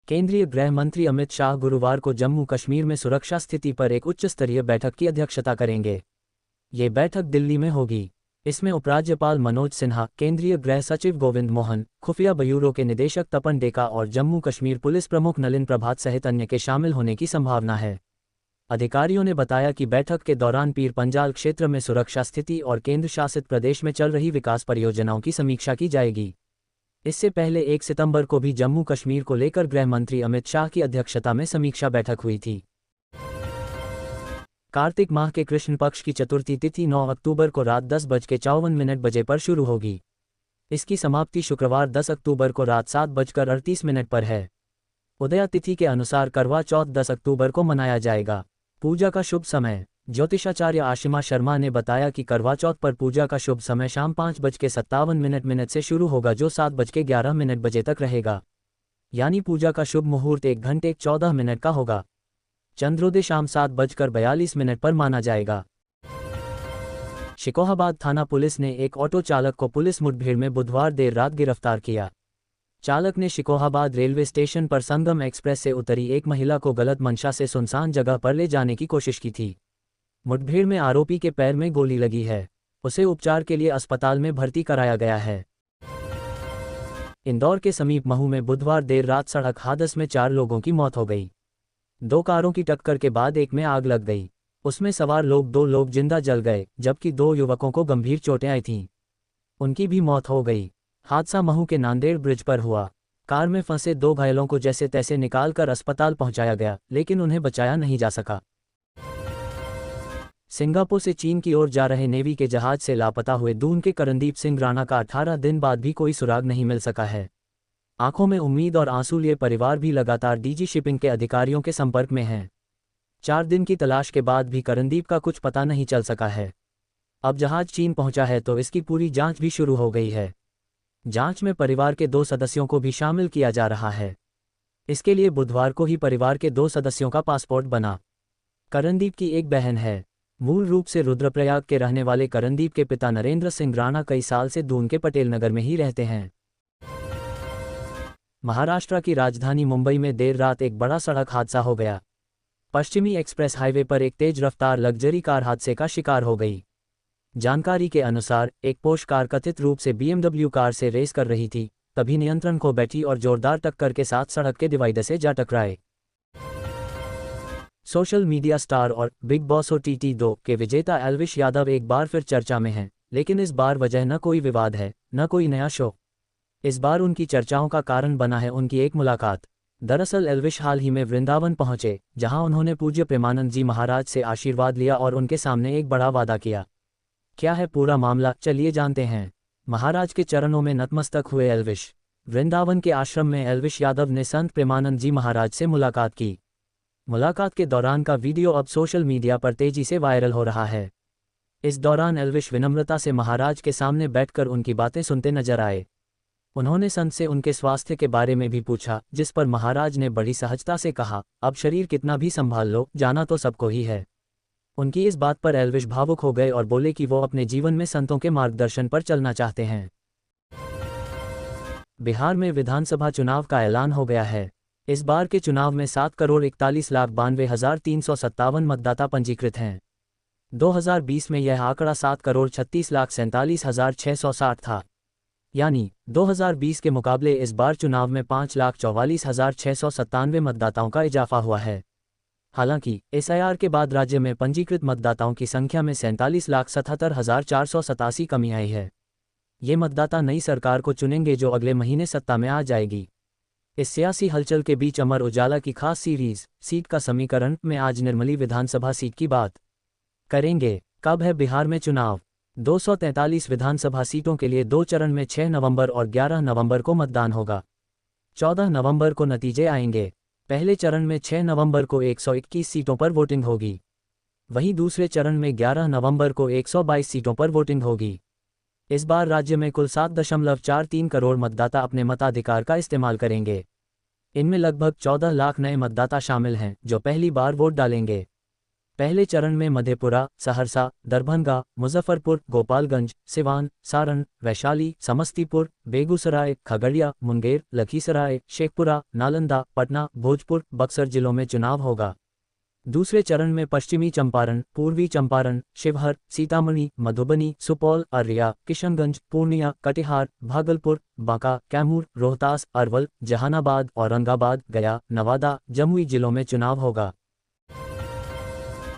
केंद्रीय गृह मंत्री अमित शाह गुरुवार को जम्मू कश्मीर में सुरक्षा स्थिति पर एक उच्च स्तरीय बैठक की अध्यक्षता करेंगे। ये बैठक दिल्ली में होगी। इसमें उपराज्यपाल मनोज सिन्हा, केंद्रीय गृह सचिव गोविंद मोहन, खुफिया ब्यूरो के निदेशक तपन डेका और जम्मू कश्मीर पुलिस प्रमुख नलिन प्रभात सहित अन्य के शामिल होने की संभावना है। अधिकारियों ने बताया कि बैठक के दौरान पीर पंजाल क्षेत्र में सुरक्षा स्थिति और केंद्र शासित प्रदेश में चल रही विकास परियोजनाओं की समीक्षा की जाएगी। इससे पहले 1 सितंबर को भी जम्मू कश्मीर को लेकर गृह मंत्री अमित शाह की अध्यक्षता में समीक्षा बैठक हुई थी। कार्तिक माह के कृष्ण पक्ष की चतुर्थी तिथि 9 अक्टूबर को रात 10:54 पर शुरू होगी। इसकी समाप्ति शुक्रवार 10 अक्टूबर को रात 7:38 पर है। उदया तिथि के अनुसार करवा चौथ 10 अक्टूबर को मनाया जाएगा। पूजा का शुभ समय। ज्योतिषाचार्य आशिमा शर्मा ने बताया कि करवा चौथ पर पूजा का शुभ समय शाम 5:57 से शुरू होगा, जो 7:11 तक रहेगा। यानी पूजा का शुभ मुहूर्त 1 घंटे 14 मिनट का होगा। चंद्रोदय शाम 7:42 पर माना जाएगा। शिकोहाबाद थाना पुलिस ने एक ऑटो चालक को पुलिस मुठभेड़ में बुधवार देर रात गिरफ्तार किया। चालक ने शिकोहाबाद रेलवे स्टेशन पर संगम एक्सप्रेस से उतरी एक महिला को गलत मंशा से सुनसान जगह पर ले जाने की कोशिश की थी। मुठभेड़ में आरोपी के पैर में गोली लगी है। उसे उपचार के लिए अस्पताल में भर्ती कराया गया है। इंदौर के समीप महू में बुधवार देर रात सड़क हादसे में 4 लोगों की मौत हो गई। 2 कारों की टक्कर के बाद एक में आग लग गई। उसमें सवार 2 लोग जिंदा जल गए, जबकि 2 युवकों को गंभीर चोटें आई थीं। उनकी भी मौत हो गई। हादसा महू के नांदेड़ ब्रिज पर हुआ। कार में फंसे 2 घायलों को जैसे तैसे निकालकर अस्पताल पहुंचाया गया, लेकिन उन्हें बचाया नहीं जा सका। सिंगापुर से चीन की ओर जा रहे नेवी के जहाज से लापता हुए दून के करणदीप सिंह राणा का 18 दिन बाद भी कोई सुराग नहीं मिल सका है। आंखों में उम्मीद और आंसू लिए परिवार भी लगातार डीजी शिपिंग के अधिकारियों के संपर्क में हैं। 4 दिन की तलाश के बाद भी करणदीप का कुछ पता नहीं चल सका है। अब जहाज चीन पहुंचा है तो इसकी पूरी जांच भी शुरू हो गई है। जांच में परिवार के 2 सदस्यों को भी शामिल किया जा रहा है। इसके लिए बुधवार को ही परिवार के 2 सदस्यों का पासपोर्ट बना। करणदीप की एक बहन है। मूल रूप से रुद्रप्रयाग के रहने वाले करणदीप के पिता नरेंद्र सिंह राणा कई साल से दून के पटेल नगर में ही रहते हैं। महाराष्ट्र की राजधानी मुंबई में देर रात एक बड़ा सड़क हादसा हो गया। पश्चिमी एक्सप्रेस हाईवे पर एक तेज रफ्तार लग्जरी कार हादसे का शिकार हो गई। जानकारी के अनुसार एक पोर्श कार कथित रूप से BMW कार से रेस कर रही थी, तभी नियंत्रण खो बैठी और जोरदार टक्कर के साथ सड़क के डिवाइडर से जा टकराए। सोशल मीडिया स्टार और बिग बॉस OTT2 के विजेता एल्विश यादव एक बार फिर चर्चा में हैं, लेकिन इस बार वजह न कोई विवाद है, न कोई नया शो। इस बार उनकी चर्चाओं का कारण बना है उनकी एक मुलाकात। दरअसल एल्विश हाल ही में वृंदावन पहुंचे, जहां उन्होंने पूज्य प्रेमानंद जी महाराज से आशीर्वाद लिया और उनके सामने एक बड़ा वादा किया। क्या है पूरा मामला, चलिए जानते हैं। महाराज के चरणों में नतमस्तक हुए एल्विश। वृंदावन के आश्रम में एल्विश यादव ने संत प्रेमानंद जी महाराज से मुलाकात की। मुलाकात के दौरान का वीडियो अब सोशल मीडिया पर तेजी से वायरल हो रहा है। इस दौरान एल्विश विनम्रता से महाराज के सामने बैठकर उनकी बातें सुनते नजर आए। उन्होंने संत से उनके स्वास्थ्य के बारे में भी पूछा, जिस पर महाराज ने बड़ी सहजता से कहा, अब शरीर कितना भी संभाल लो, जाना तो सबको ही है। उनकी इस बात पर एल्विश भावुक हो गए और बोले कि वो अपने जीवन में संतों के मार्गदर्शन पर चलना चाहते हैं। बिहार में विधानसभा चुनाव का ऐलान हो गया है। इस बार के चुनाव में 7,41,92,357 मतदाता पंजीकृत हैं। 2020 में यह आंकड़ा 7,36,47,660 था। यानी 2020 के मुकाबले इस बार चुनाव में 5,44,697 मतदाताओं का इजाफा हुआ है। हालांकि SIR के बाद राज्य में पंजीकृत मतदाताओं की संख्या में 47,77,487 कमी आई है। ये मतदाता नई सरकार को चुनेंगे जो अगले महीने सत्ता में आ जाएगी। इस सियासी हलचल के बीच अमर उजाला की खास सीरीज सीट का समीकरण में आज निर्मली विधानसभा सीट की बात करेंगे। कब है बिहार में चुनाव? 243 विधानसभा सीटों के लिए 2 चरण में 6 नवंबर और 11 नवंबर को मतदान होगा। 14 नवंबर को नतीजे आएंगे। पहले चरण में 6 नवंबर को 121 सीटों पर वोटिंग होगी। वहीं दूसरे चरण में 11 नवंबर को 122 सीटों पर वोटिंग होगी। इस बार राज्य में कुल 7.43 करोड़ मतदाता अपने मताधिकार का इस्तेमाल करेंगे। इनमें लगभग 14 लाख नए मतदाता शामिल हैं, जो पहली बार वोट डालेंगे। पहले चरण में मधेपुरा, सहरसा, दरभंगा, मुजफ्फरपुर, गोपालगंज, सिवान, सारण, वैशाली, समस्तीपुर, बेगूसराय, खगड़िया, मुंगेर, लखीसराय, शेखपुरा, नालंदा, पटना, भोजपुर, बक्सर जिलों में चुनाव होगा। दूसरे चरण में पश्चिमी चंपारण, पूर्वी चंपारण, शिवहर, सीतामढ़ी, मधुबनी, सुपौल, अररिया, किशनगंज, पूर्णिया, कटिहार, भागलपुर, बांका, कैमूर, रोहतास, अरवल, जहानाबाद, औरंगाबाद, गया, नवादा, जमुई जिलों में चुनाव होगा।